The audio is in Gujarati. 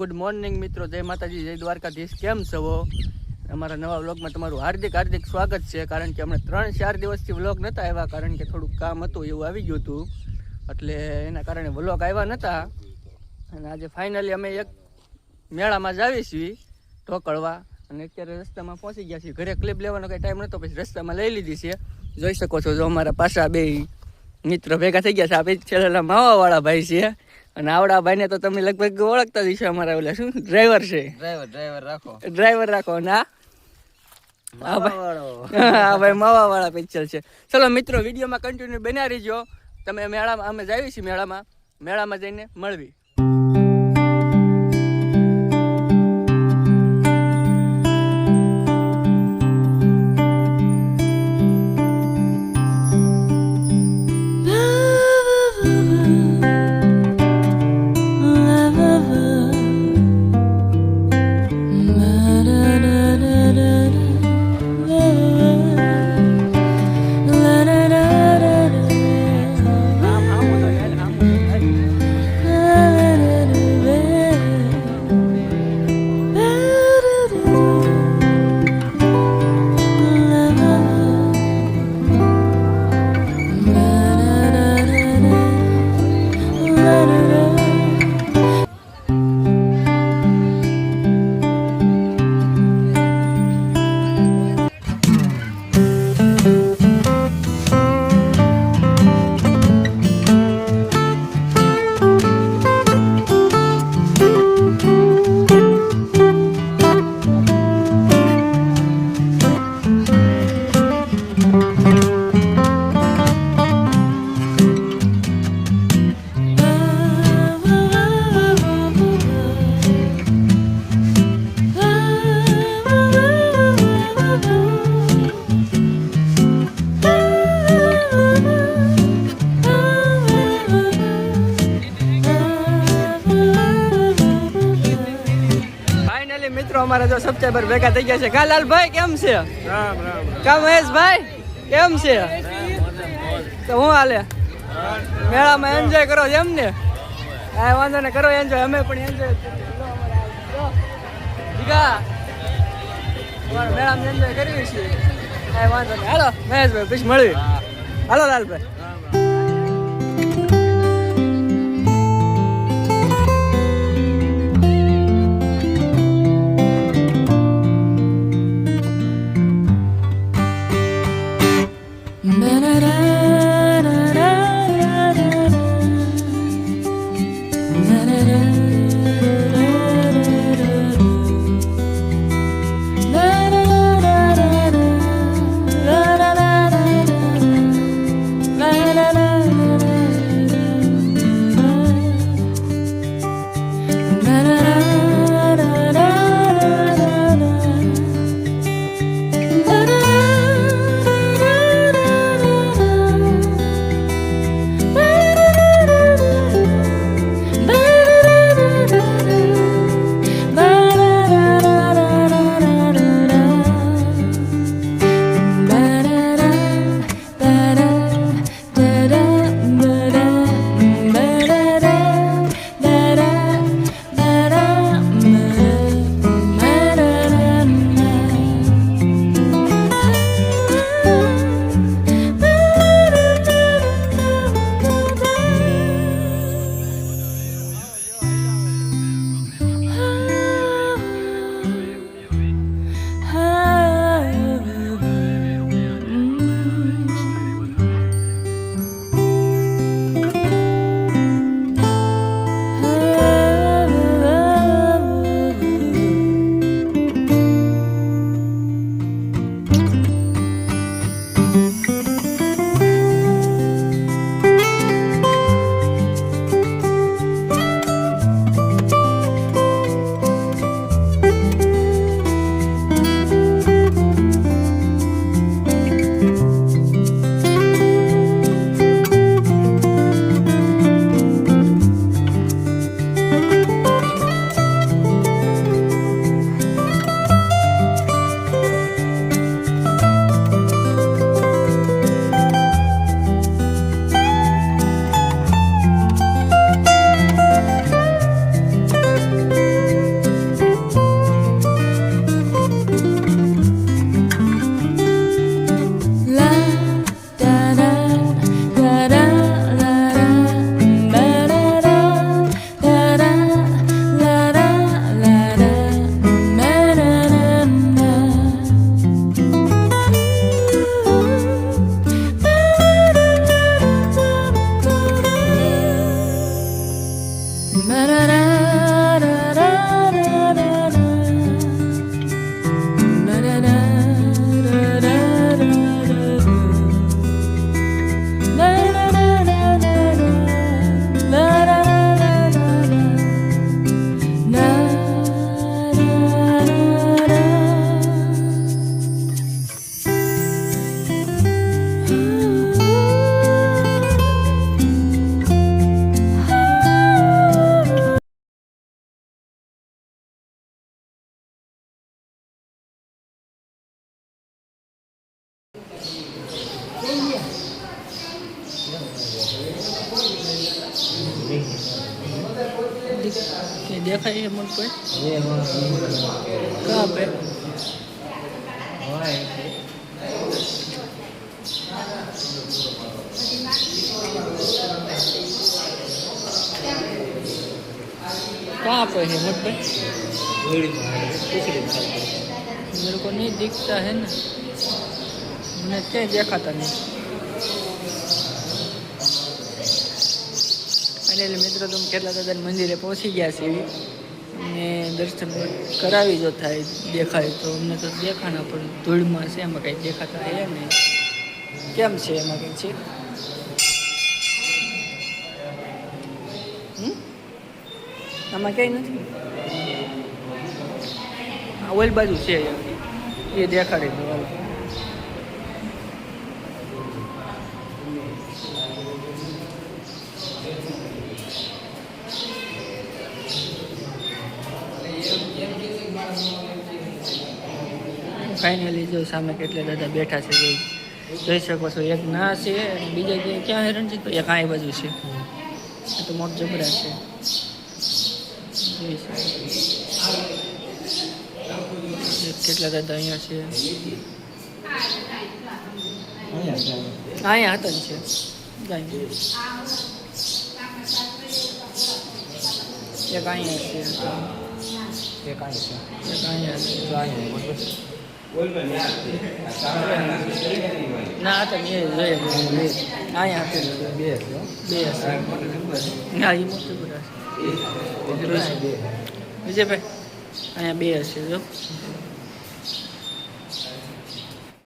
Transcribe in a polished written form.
ગુડ મોર્નિંગ મિત્રો, જય માતાજી, જય દ્વારકાધીશ. કેમ છો? અમારા નવા વ્લોગમાં તમારું હાર્દિક હાર્દિક સ્વાગત છે. કારણ કે અમે 3-4 દિવસથી વ્લોગ નહોતા આવ્યા, કારણ કે થોડુંક કામ હતું એવું આવી ગયું હતું, એટલે એના કારણે વ્લોગ આવ્યા નહોતા. અને આજે ફાઇનલી અમે એક મેળામાં જ આવી છીએ ઢોકળવા, અને અત્યારે રસ્તામાં પહોંચી ગયા છીએ. ઘરે ક્લિપ લેવાનો કંઈ ટાઈમ નહોતો, પછી રસ્તામાં લઈ લીધી છે. જોઈ શકો છો, જો અમારા પાછા બે મિત્ર ભેગા થઈ ગયા છે. આ બે છેલ્લા માવાવાળા ભાઈ છે, અને આવડા ભાઈને તો તમે લગભગ ઓળખતા જ છો. અમારા ઓલા શું ડ્રાઈવર છે, ડ્રાઈવર રાખો ના. હા ભાઈ માવાવાળા પિક્ચર છે. ચલો મિત્રો, વિડીયોમાં કન્ટિન્યુ બન્યા રહીજો. તમે મેળામાં અમે જ આવી છીએ, મેળામાં જઈને મળવી. મિત્રો અમારા જો સબસ્ક્રાઈબર ભેગા થઈ ગયા છે. કા લાલભાઈ કેમ છે? રામ રામ. કા મહેશભાઈ કેમ છે? તો હું હાલે મેળામાં એન્જોય કરો એમ ને? કાંઈ વાંધો ને, કરો એન્જોય, અમે પણ એન્જોય મેળામાં એન્જોય કરીએ છીએ. કાંઈ વાંધો નહીં. હાલો મહેશભાઈ, પછી મળવી. હાલો લાલભાઈ. દેખાય છે મોટ કોઈ કहाँ पे कहाँ पे है मोट पे मेरे को नहीं दिखता है ना मैंने क्या देखा नहीं એટલે મિત્રો તમે કેટલા દાદા મંદિરે પહોંચી ગયા છે અને દર્શન કરાવી જો થાય દેખાય તો અમને તો દેખાના પણ ધૂળમાં છે એમાં કંઈ દેખાતા હે નહીં કેમ છે એમાં કંઈ છે આમાં ક્યાંય નથી ઓલ બાજુ છે એ દેખાડી દો ફાઇનલી જો સામે કેટલા દાદા બેઠા છે જોઈ શકો છો એક ના છે અને બીજા ક્યાં હેરણ છે તો એક આ બાજુ છે એ તો મોટ જબરા છે જોઈ શકો કેટલા દાદા અહીંયા છે અહીંયા હતા છે એક અહીંયા છે એક અહીંયા ના તો મેં જોઈએ અહીંયા બે હા એ મોટું બધા વિજયભાઈ અહીંયા બે હશે જો